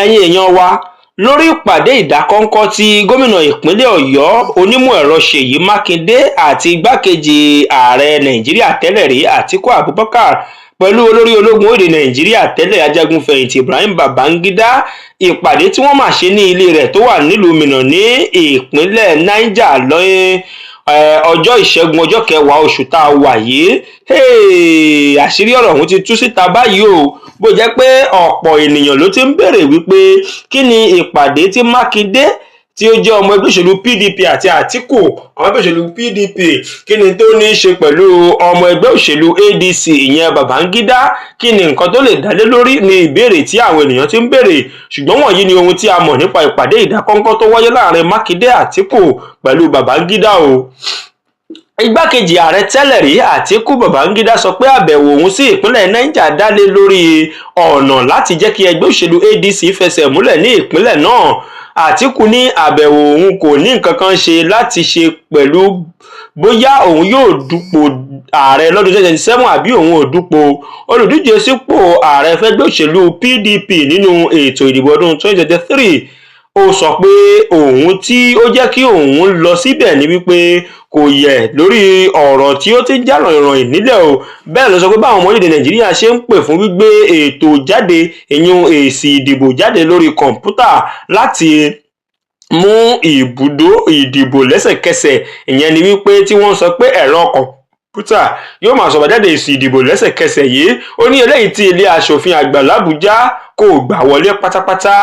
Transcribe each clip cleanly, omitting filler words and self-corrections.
ẹ̀yin èèyàn wa lórí ìpàdé ìdákọ́ńkọ́ tí gómìnà ìpínlẹ̀ ọ̀yọ́ onímọ̀ ẹ̀rọ ṣèyí mákindé àti igbákejì ààrẹ nàìjíríà tẹ́lẹ̀ rí àtíkù abubakar pẹ̀lú olórí ológun orílẹ̀ nàìjíríà tẹ́lẹ̀ ajagunfẹ̀yìntì ibrahim babangida ìpàdé tí wọ́n máa ṣe ní ilé rẹ̀ tó wà nílùú minna ní ìpínlẹ̀ niger lọ́yìn ọjọ́ ìṣẹ́gun ọjọ́ kẹwàá oṣù tá a wà yìí àṣírí ọ̀rọ̀ ọ̀hún ti tú síta báyìí o bó jẹ́ pé ọ̀pọ̀ ènìyàn ló ti ń béèrè wípé kí ni ìpàdé tí mákindé tí ó jẹ́ ọmọ ẹgbẹ́ òṣèlú pdp àti àtíkù ọmọ ẹgbẹ́ òṣèlú pdp kí ni tó ní í ṣe pẹ̀lú ọmọ ẹgbẹ́ òṣèlú adc ìyẹn babangida kí ni nǹkan tó lè dálé lórí ni ìbéèrè tí àwọn ènìyàn ti ń béèrè ṣùgbọ́n wọ̀nyí ni ohun tí a mọ̀ nípa ìpàdé ìdákọ́ńkọ́ tó wáyé láàrin mákindé àtíkù pẹ̀lú babangida o. Igbákejì ààrẹ tẹ́lẹ̀ rí àtíkù babangida sọ pé àbẹ̀wò òun sí ìpínlẹ̀ niger dá lé lórí ọ̀nà láti jẹ́ kí ẹgbẹ́ òṣèlú adc fẹsẹ̀ múlẹ̀ ní ìpínlẹ̀ náà. àtíkù ní àbẹ̀wò òun kò ní nǹkan kan ṣe láti ṣe pẹ̀lú bóyá òun yóò dupò ààrẹ lọ́dún 2027 àbí òun ò dupò. olùdíje sípò ààrẹ fẹ́gbẹ́ òṣèlú pdp nínú ètò ìdìbò ọdún 2023 ó sọ pé òun tí ó jẹ́ kí òun lọ síbẹ̀ ní wípé kò yẹ lórí ọ̀rọ̀ tí ó ti ń jà ràìnràìn nílẹ̀ o. bẹ́ẹ̀ ló sọ pé báwọn ọmọ orílẹ̀-èdè nàìjíríà ṣe ń pè fún gbígbé ètò jáde ìyún èsì ìdìbò jáde lórí kọ̀ǹpútà láti mú ibùdó ìdìbò lẹ́sẹ̀kẹsẹ̀ ìyẹn ni wípé tí wọ́n sọ pé ẹ̀rọ kọ̀ǹpútà yóò máa sọ̀rọ̀ jáde èsì ìdìbò lẹ́sẹ̀kẹsẹ̀ yìí ó ní eléyìí tí ilé aṣòfin àgbà làbújá kò gbà wọlé pátápátá.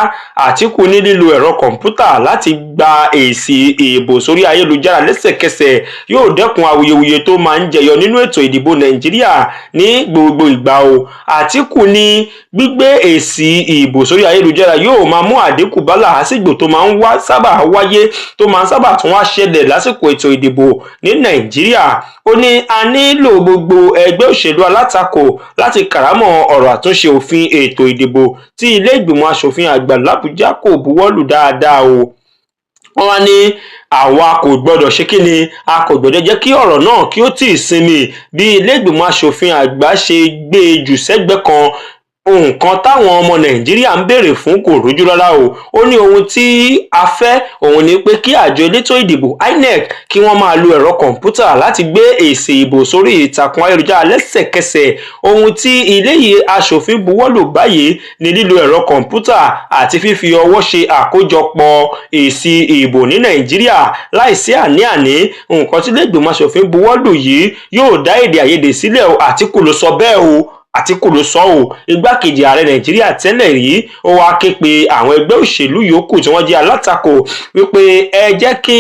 àtíkù ní lílo ẹ̀rọ kọ̀ǹpútà láti gba èsì ìbò sórí ayélujára lẹ́sẹ̀kẹsẹ̀ yóò dẹ́kun awuyewuye tó máa ń jẹyọ nínú ètò ìdìbò nàìjíríà ní gbogbo ìgbà o. àtíkù ní gbígbé èsì ìbò sórí ayélujára yóò máa mú àdínkù bá làásìgbò tó máa ń sábà wáyé tó máa ń sábà tún wá ṣẹlẹ̀ lásìkò ètò ìdìbò ní nàìjíríà. ó ní a nílò gbogbo ẹgbẹ́ òṣèlú alátakò láti kàrámọ̀ ọ̀rọ̀ àtúnṣe òfin ètò ìdìbò tí ilé ìgbìmọ̀ asòfin àgbà làbújá kò buwọ́lù dáadáa o. wọ́n wá ní àwa kò gbọ́dọ̀ ṣe kí ni a kò gbọ́dọ̀ jẹ́ kí ọ̀rọ̀ náà kí ó tì í sinmi bí ilé ìgbìmọ̀ asòfin àgbà ṣe gbé e jù sẹ́gbẹ́ kan. nǹkan táwọn ọmọ nàìjíríà ń béèrè fún kò rújú rárá o. ó ní ohun tí a fẹ́ òun ni pé kí àjọ elétò ìdìbò inec kí wọ́n máa lo ẹ̀rọ kọ̀ǹpútà láti gbé èsì ìbò sórí ìtàkùn ayélujára lẹ́sẹ̀kẹsẹ̀. ohun tí ilé aṣòfin buwọ́lù báyìí ni lílo ẹ̀rọ kọ̀ǹpútà àti fífi ọwọ́ ṣe àkójọpọ̀ èsì ìbò ní nàìjíríà láìsí àní-àní. nǹkan tí ilé ìgbìmọ̀ aṣòfin buwọ́lù yìí yóò dá èdè àìyedè sílẹ̀ o. àtíkù ló sọ bẹ́ẹ̀ o. àtíkù ló sọ ọ́ igbákejì ààrẹ nàìjíríà tẹ́lẹ̀ rí ó wáá ké pe àwọn ẹgbẹ́ òṣèlú yòókù tí wọ́n jẹ́ alátakò wípé ẹ jẹ́ kí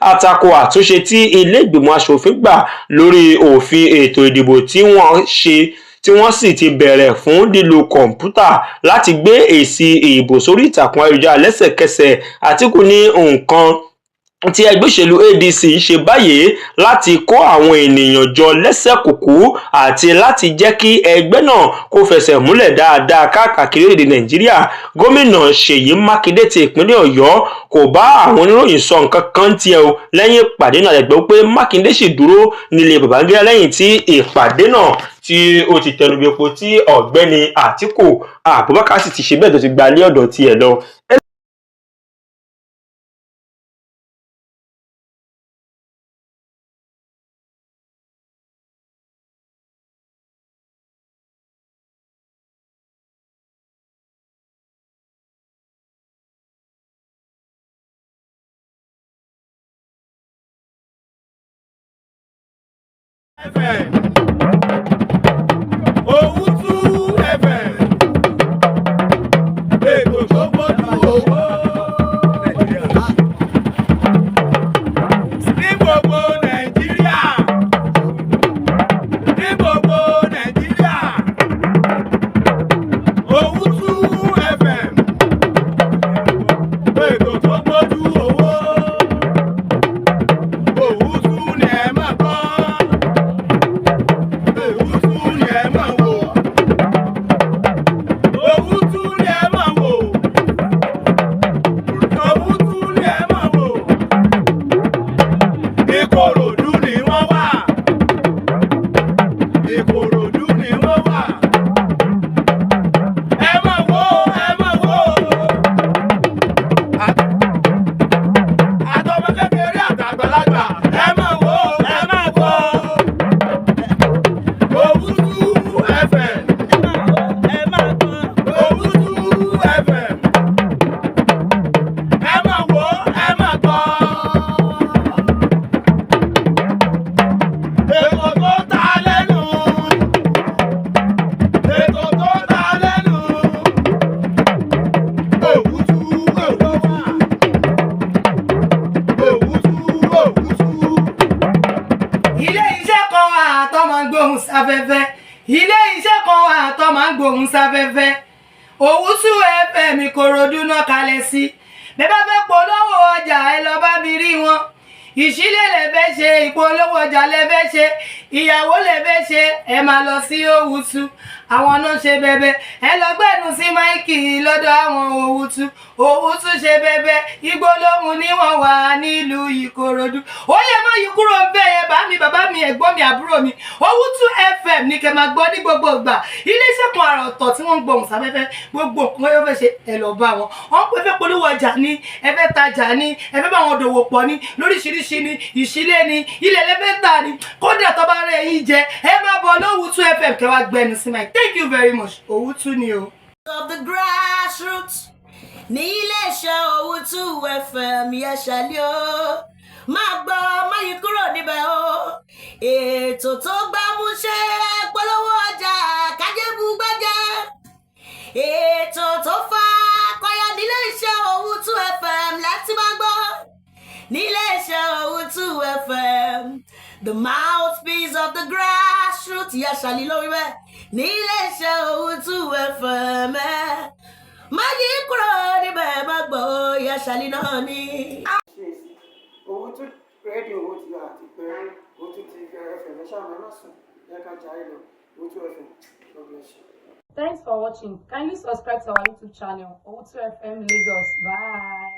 àtakò àtúnṣe tí ilé ìgbìmọ̀ asòfin gbà lórí òfin ètò ìdìbò tí wọ́n sì ti bẹ̀rẹ̀ fún lílo kọ̀ǹpútà láti gbé èsì ìbò sórí ìtàkùn ayélujára lẹ́sẹ̀kẹsẹ̀. àtíkù ní nǹkan tí ẹgbẹ́ òṣèlú adc ń ṣe báyìí láti kó àwọn ènìyàn jọ lẹ́sẹ̀kùkú àti láti jẹ́ kí ẹgbẹ́ náà kó fẹsẹ̀ múlẹ̀ dáadáa káàkiri orílẹ̀-èdè nàìjíríà. gómìnà ṣèyí mákindé ti ìpínlẹ̀ ọ̀yọ́ kò bá àwọn oníròyìn sọ nǹkan kan tiẹ̀ o lẹ́yìn ìpàdé náà àgbẹ̀ pé mákindé sì dúró nílé babangida lẹ́yìn tí ìpàdé náà tí ó ti tẹnubẹ́po tí ọ̀gbẹ́ni àtíkù abubakar sì ti ṣe bẹ́ẹ̀ tó ti gba ilé ọ̀dọ̀ tiẹ̀ lọ. ilé iṣẹ́ kan wà tó máa ń gbóhùn sáfẹ́fẹ́ Owutu FM Ìkòròdú náà kalẹ̀ sí bẹ́ẹ̀ bá fẹ́ polówó ọjà ẹ lọ bá mi rí wọn ìṣílẹ̀ lẹ fẹ́ ṣe ìpolówó ọjà lẹ fẹ́ ṣe ìyàwó lẹ fẹ́ ṣe ẹ máa lọ sí Owutu àwọn náà ṣe bẹbẹ ẹ lọ gbẹnu sí máìkì lọ́dọ̀ àwọn Owutu ṣe bẹbẹ ìgbólóhùn ni wọ́n wà nílùú Ìkòròdú ó yẹ má yí kúrò bẹ́ẹ̀ yẹn bá mi bàbá mi ẹ̀gbọ́n mi àbúrò mi Owutu FM ní kẹ́ máa gbọ́ ní gbogbo ìgbà iléeṣẹ́ kan àrà ọ̀tọ̀ tí wọ́n ń gbóhùn sáfẹ́fẹ́ gbogbo nǹkan yóò fẹ́ ṣe ẹ lọ bá wọn wọ́n pẹ́ fẹ́ polówó ọjà ní ẹ fẹ́ tajà ní ẹ fẹ́ bá wọn dòwò pọ̀ ní lóríṣiríṣi ní ìṣílẹ̀ ní ilẹ̀ lẹ́fẹ̀ẹ́ta ní kódà tó bá rẹ̀ yín jẹ ẹ máa bọ̀ Owutu FM kẹ́ wá gbẹnu sí máa thank you very much Owutu ni o. Of the grassroots ní iléeṣẹ́ Owutu FM yẹ ṣàlẹ́ o máa gbọ́ máa yí kúrò níbẹ̀ o ètò tó gbámúṣé polówó ọjà kájébù gbẹ́jẹ́ ètò tó fa kọyọ níléeṣẹ́ Owutu FM láti máa gbọ́ níléeṣẹ́ Owutu FM the mouthpiece of the grassroots yẹ ṣàlẹ́ lórí bẹ́ẹ̀ níléeṣẹ́ Owutu FM máa yí kúrò níbẹ̀ má gbọ́ yẹ ṣàlẹ́ náà ni. Owutu rédíò Owutu àti pé Owutu TV FM ẹ ṣáà máa sùn ẹ ká jà ẹ lọ Owutu FM God bless you. Thanks for watching. Kindly subscribe to our YouTube channel, Owutu FM Lagos. Bye.